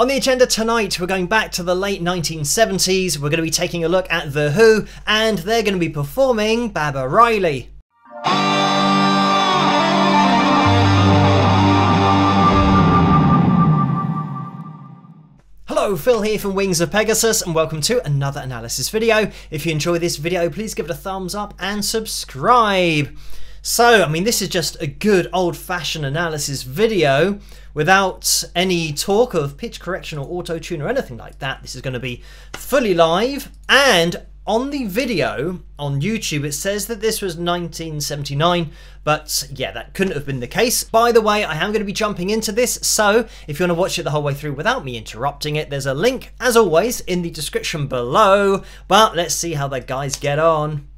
On the agenda tonight, we're going back to the late 1970s. We're going to be taking a look at The Who, and they're going to be performing Baba Riley. Hello, Phil here from Wings of Pegasus, and welcome to another analysis video. If you enjoy this video, please give it a thumbs up and subscribe. So, I mean, this is just a good old-fashioned analysis video without any talk of pitch correction or auto-tune or anything like that. This is going to be fully live, and on the video on YouTube it says that this was 1979, but yeah, that couldn't have been the case. By the way, I am going to be jumping into this, so if you want to watch it the whole way through without me interrupting it, there's a link, as always, in the description below. But let's see how the guys get on.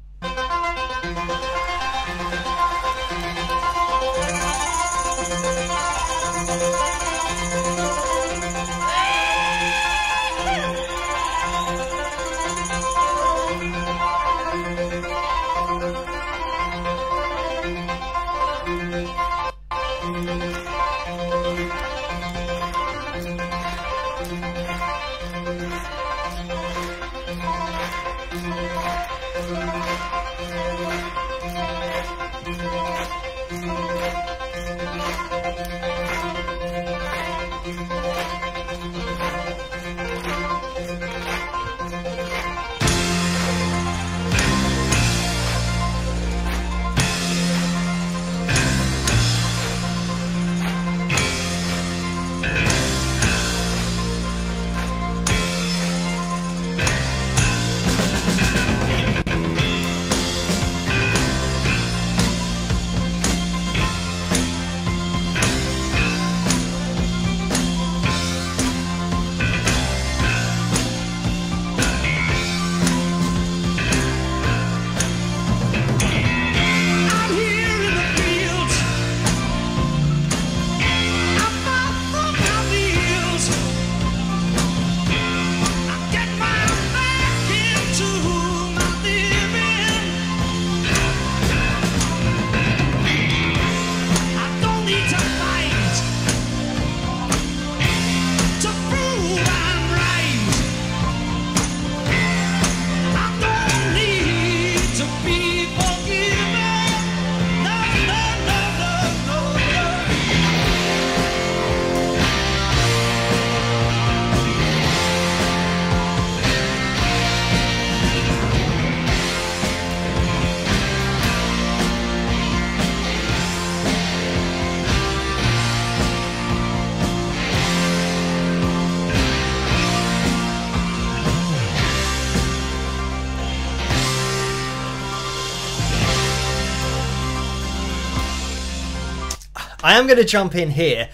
I am going to jump in here,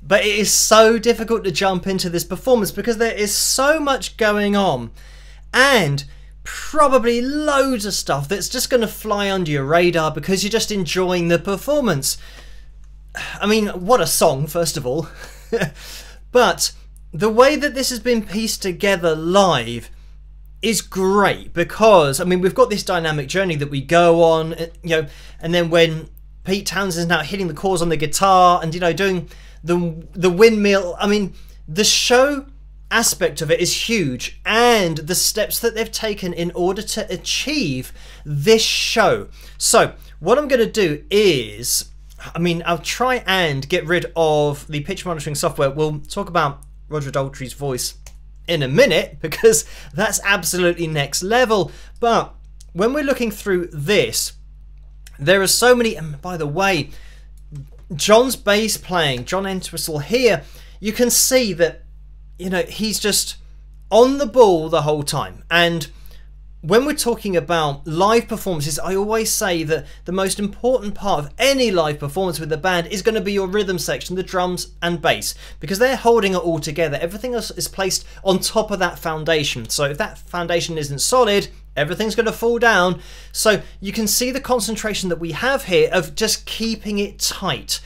but it is so difficult to jump into this performance because there is so much going on and probably loads of stuff that's just going to fly under your radar because you're just enjoying the performance. I mean, what a song, first of all. But the way that this has been pieced together live is great because, I mean, we've got this dynamic journey that we go on, you know, and then when Pete Townshend's now hitting the chords on the guitar and, you know, doing the windmill. I mean, the show aspect of it is huge, and the steps that they've taken in order to achieve this show. So what I'm going to do is, I mean, I'll try and get rid of the pitch monitoring software. We'll talk about Roger Daltry's voice in a minute because that's absolutely next level. But when we're looking through this, there are so many, and by the way, John's bass playing, John Entwistle here, you can see that, you know, he's just on the ball the whole time. And when we're talking about live performances, I always say that the most important part of any live performance with the band is going to be your rhythm section, the drums and bass, because they're holding it all together. Everything else is placed on top of that foundation. So if that foundation isn't solid, everything's going to fall down. So you can see the concentration that we have here of just keeping it tight.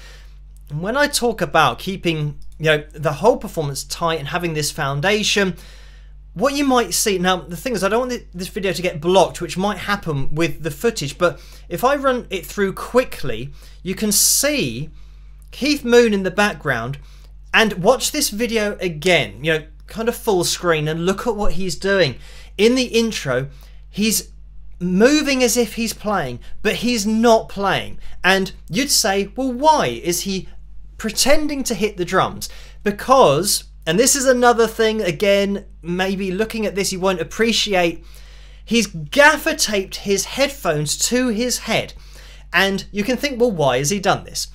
And when I talk about keeping, you know, the whole performance tight and having this foundation, what you might see, now the thing is I don't want this video to get blocked, which might happen with the footage, but if I run it through quickly, you can see Keith Moon in the background And watch this video again, you know, kind of full screen, and look at what he's doing. In the intro, he's moving as if he's playing, but he's not playing. And you'd say, well, why is he pretending to hit the drums? Because, and this is another thing, again, maybe looking at this you won't appreciate, he's gaffer taped his headphones to his head. And you can think, well, why has he done this?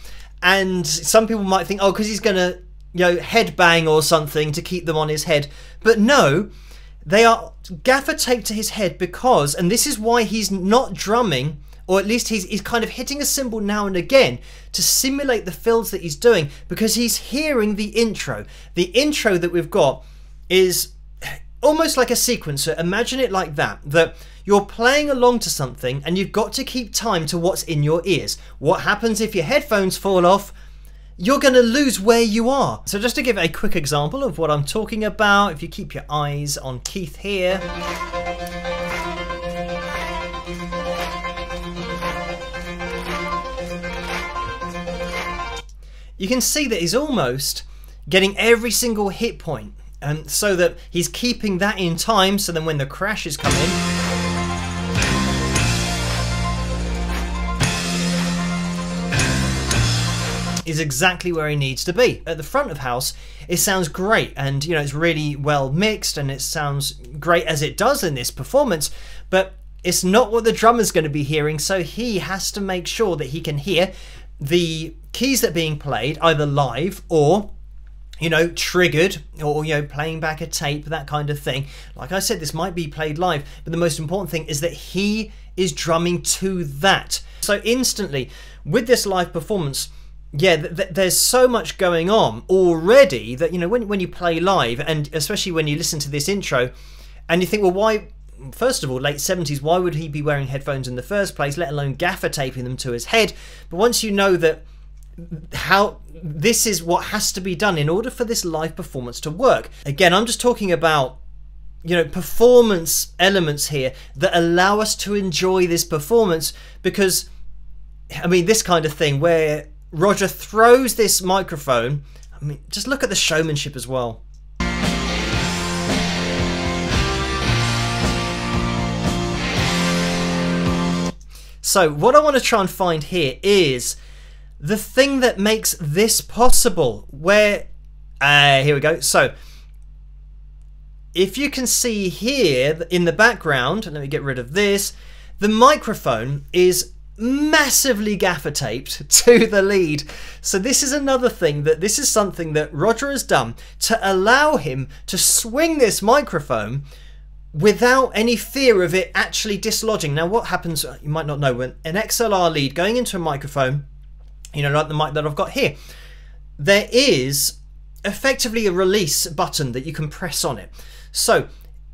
And some people might think, oh, because he's going to, you know, headbang or something to keep them on his head. But no, they are gaffer taped to his head because, and this is why he's not drumming, or at least he's kind of hitting a cymbal now and again to simulate the fills that he's doing, because he's hearing the intro. The intro that we've got is almost like a sequencer. Imagine it like that you're playing along to something and you've got to keep time to what's in your ears. What happens if your headphones fall off? You're going to lose where you are. So just to give a quick example of what I'm talking about, if you keep your eyes on Keith here. You can see that he's almost getting every single hit point, so that he's keeping that in time, so then when the crashes come in, is exactly where he needs to be. At the front of house, it sounds great, and you know, it's really well mixed and it sounds great as it does in this performance, but it's not what the drummer's going to be hearing, so he has to make sure that he can hear the keys that are being played either live or, you know, triggered, or, you know, playing back a tape, that kind of thing. Like I said, this might be played live, but the most important thing is that he is drumming to that. So instantly with this live performance, yeah, there's so much going on already that, you know, when you play live, and especially when you listen to this intro and you think, well, why, first of all, late 70s, why would he be wearing headphones in the first place, let alone gaffer taping them to his head? But once you know that how this is what has to be done in order for this live performance to work. Again, I'm just talking about, you know, performance elements here that allow us to enjoy this performance, because, I mean, this kind of thing where Roger throws this microphone, I mean, just look at the showmanship as well. So what I want to try and find here is the thing that makes this possible, where, here we go. So if you can see here in the background, let me get rid of this, the microphone is massively gaffer taped to the lead. So this is another thing, that this is something that Roger has done to allow him to swing this microphone without any fear of it actually dislodging. Now what happens, you might not know, when an XLR lead going into a microphone, you know, like the mic that I've got here, there is effectively a release button that you can press on it. So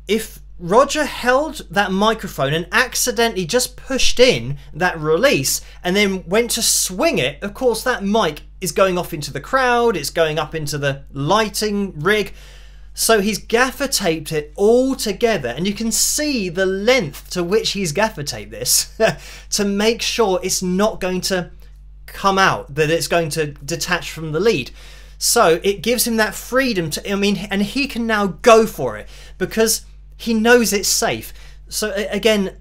if Roger held that microphone and accidentally just pushed in that release and then went to swing it, of course that mic is going off into the crowd, it's going up into the lighting rig. So he's gaffer taped it all together, and you can see the length to which he's gaffer taped this to make sure it's not going to come out, that it's going to detach from the lead. So it gives him that freedom to, I mean, and he can now go for it because he knows it's safe. So again,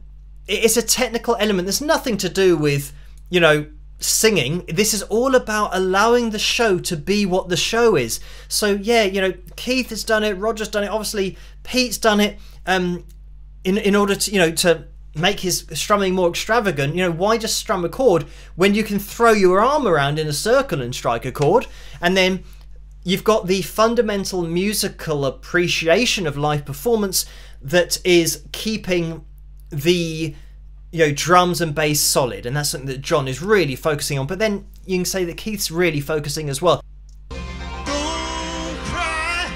it's a technical element. There's nothing to do with, you know, singing. This is all about allowing the show to be what the show is. So yeah, you know, Keith has done it, Roger's done it, obviously Pete's done it, in order to, you know, to make his strumming more extravagant. You know, why just strum a chord when you can throw your arm around in a circle and strike a chord? And then you've got the fundamental musical appreciation of live performance that is keeping the, you know, drums and bass solid, and that's something that John is really focusing on. But then you can say that Keith's really focusing as well. Don't cry,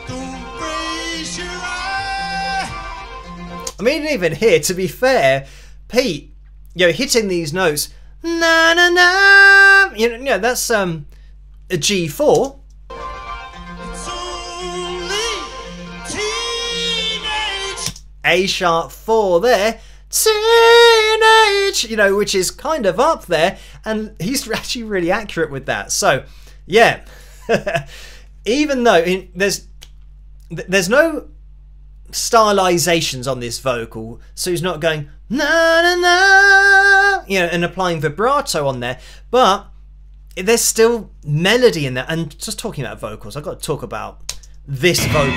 don't raise your eye. I mean, even here, to be fair, Pete, you know, hitting these notes, na na na, you know, that's a G4. It's only teenage. A sharp 4 there, teenage, you know, which is kind of up there, and he's actually really accurate with that. So Yeah. Even though there's no stylizations on this vocal, so he's not going na na na, you know, and applying vibrato on there, but there's still melody in there. And just talking about vocals, I've got to talk about this vocal.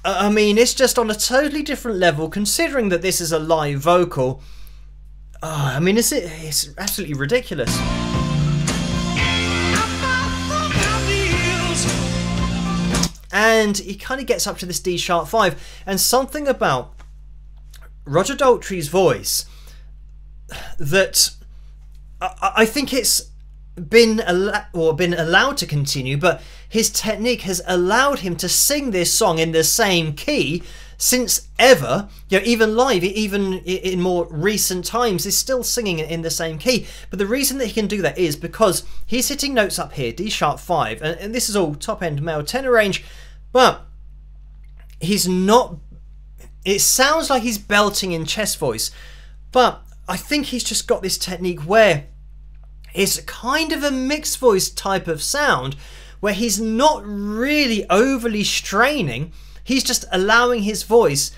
I mean, it's just on a totally different level, considering that this is a live vocal. Oh, I mean, it's absolutely ridiculous. And he kind of gets up to this D sharp 5, and something about Roger Daltry's voice that I think it's been allowed to continue, but his technique has allowed him to sing this song in the same key since ever. You know, even live, even in more recent times, he's still singing it in the same key. But the reason that he can do that is because he's hitting notes up here, D sharp 5, and this is all top end male tenor range, but he's not, it sounds like he's belting in chest voice, but I think he's just got this technique where it's kind of a mixed voice type of sound where he's not really overly straining. He's just allowing his voice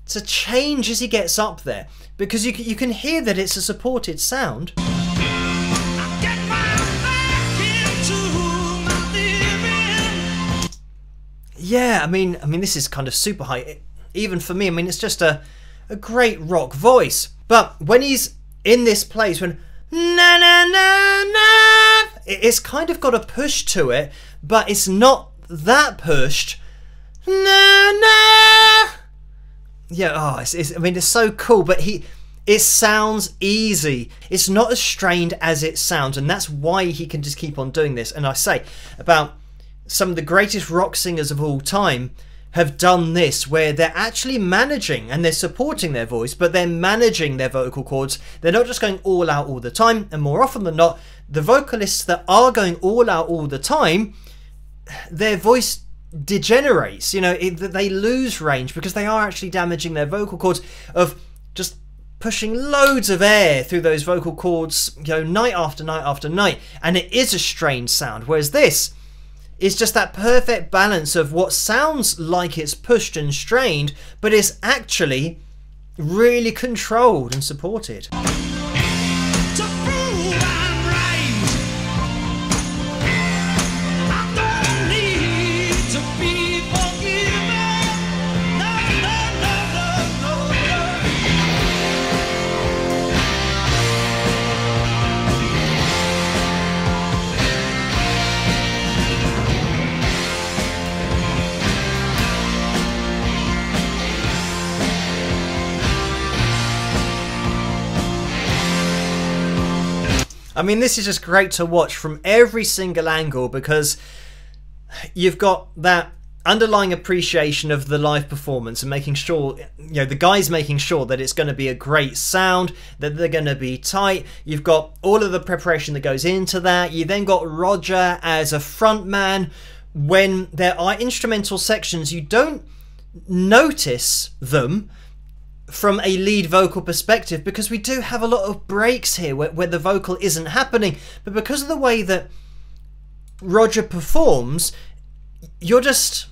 to change as he gets up there, because you can hear that it's a supported sound. Yeah, I mean this is kind of super high, even for me. I mean, it's just a great rock voice. But when he's in this place, when na na na na, it's kind of got a push to it, but it's not that pushed. Na na. Yeah, oh, I mean, it's so cool, but it sounds easy. It's not as strained as it sounds, and that's why he can just keep on doing this. And I say about some of the greatest rock singers of all time have done this, where they're actually managing and they're supporting their voice, but they're managing their vocal cords. They're not just going all out all the time, and more often than not, the vocalists that are going all out all the time, their voice degenerates, you know, they lose range because they are actually damaging their vocal cords of just pushing loads of air through those vocal cords, you know, night after night after night, and it is a strained sound. Whereas this is just that perfect balance of what sounds like it's pushed and strained, but is actually really controlled and supported. I mean, this is just great to watch from every single angle, because you've got that underlying appreciation of the live performance and making sure, you know, the guys making sure that it's going to be a great sound, that they're going to be tight. You've got all of the preparation that goes into that. You then got Roger as a front man. When there are instrumental sections, you don't notice them from a lead vocal perspective, because we do have a lot of breaks here where the vocal isn't happening, but because of the way that Roger performs, you're just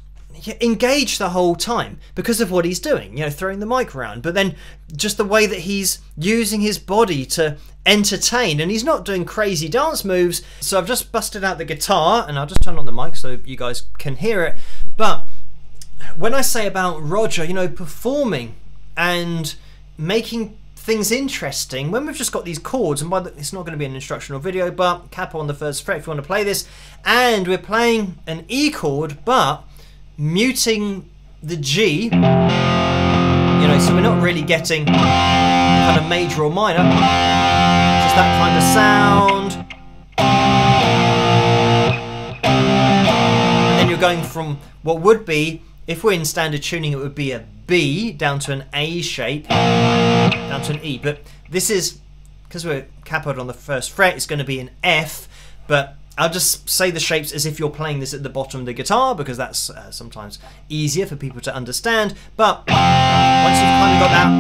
engaged the whole time because of what he's doing, you know, throwing the mic around, but then just the way that he's using his body to entertain, and he's not doing crazy dance moves. So I've just busted out the guitar, and I'll just turn on the mic so you guys can hear it. But when I say about Roger, you know, performing and making things interesting, when we've just got these chords, and it's not going to be an instructional video, but capo on the first fret if you want to play this, and we're playing an E chord but muting the G, you know, so we're not really getting kind of major or minor, just that kind of sound. And then you're going from what would be, if we're in standard tuning, it would be a B down to an A shape, down to an E. But this is, because we're capoed on the first fret, it's going to be an F. But I'll just say the shapes as if you're playing this at the bottom of the guitar, because that's sometimes easier for people to understand. But once you've kind of got that,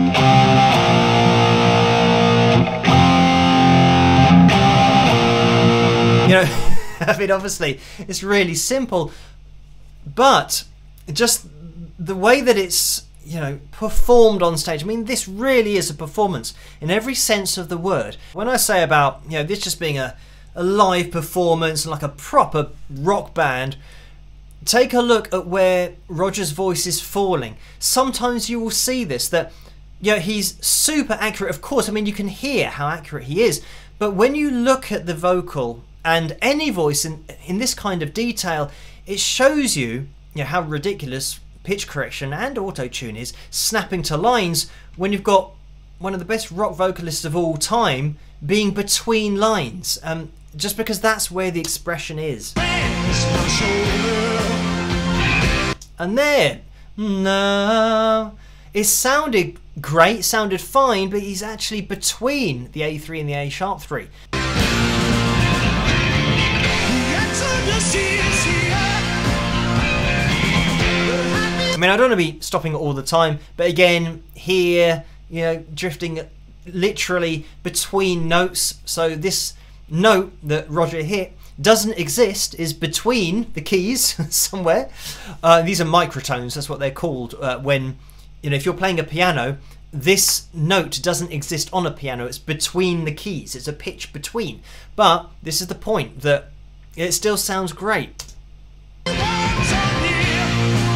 You know, I mean, obviously, it's really simple, but just the way that it's, you know, performed on stage. I mean, this really is a performance in every sense of the word. When I say about, you know, this just being a live performance, like a proper rock band, take a look at where Roger's voice is falling. Sometimes you will see this, that, you know, he's super accurate. Of course, I mean, you can hear how accurate he is, but when you look at the vocal and any voice in this kind of detail, it shows you, you know, how ridiculous pitch correction and auto-tune is, snapping to lines when you've got one of the best rock vocalists of all time being between lines, just because that's where the expression is. And there, no, it sounded great, sounded fine, but he's actually between the A3 and the A sharp 3. I mean, I don't want to be stopping it all the time, but again, here, you know, drifting literally between notes. So this note that Roger hit doesn't exist, is between the keys somewhere. These are microtones, that's what they're called. When, you know, if you're playing a piano, this note doesn't exist on a piano, it's between the keys, it's a pitch between. But this is the point, that it still sounds great.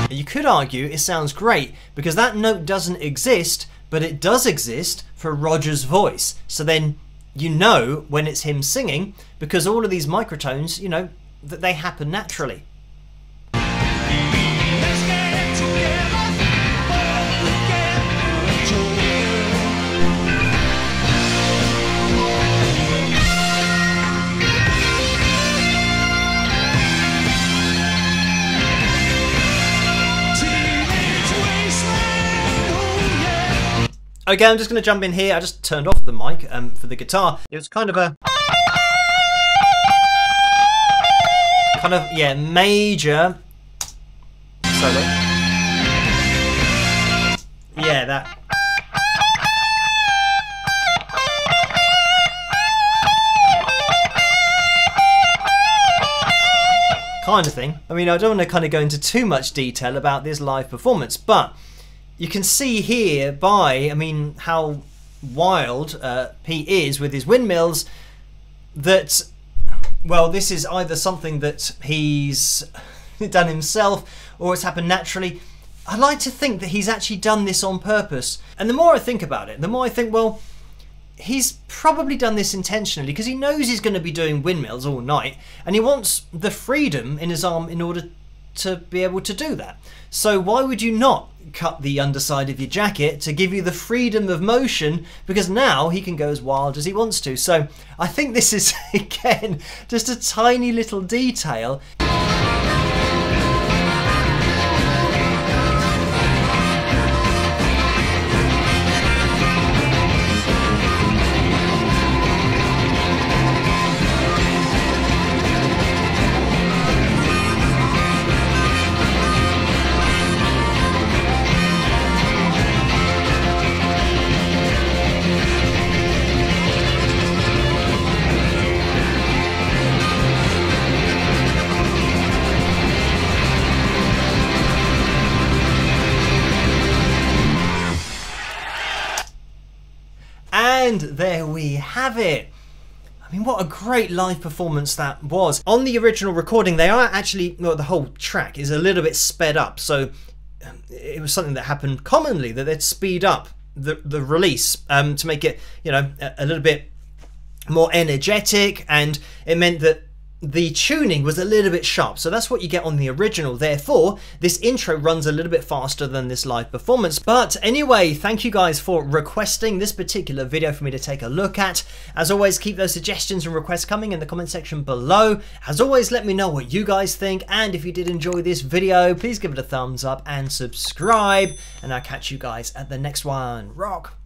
You could argue it sounds great because that note doesn't exist, but it does exist for Roger's voice. So then you know when it's him singing, because all of these microtones, you know, that they happen naturally. Okay, I'm just going to jump in here. I just turned off the mic for the guitar. It was kind of a... yeah, major... solo. Yeah, that... kind of thing. I mean, I don't want to kind of go into too much detail about this live performance, but you can see here by, I mean, how wild Pete is with his windmills, that, well, this is either something that he's done himself or it's happened naturally. I like to think that he's actually done this on purpose. And the more I think about it, the more I think, well, he's probably done this intentionally because he knows he's going to be doing windmills all night and he wants the freedom in his arm in order to be able to do that. So why would you not cut the underside of your jacket to give you the freedom of motion, because now he can go as wild as he wants to. So I think this is, again, just a tiny little detail. And there we have it. I mean, what a great live performance that was. On the original recording, they are actually, well, the whole track is a little bit sped up. So it was something that happened commonly, that they'd speed up the release to make it, you know, a little bit more energetic, and it meant that the tuning was a little bit sharp. So that's what you get on the original. Therefore, this intro runs a little bit faster than this live performance. But anyway, thank you guys for requesting this particular video for me to take a look at. As always, keep those suggestions and requests coming in the comment section below. As always, let me know what you guys think. And if you did enjoy this video, please give it a thumbs up and subscribe. And I'll catch you guys at the next one. Rock!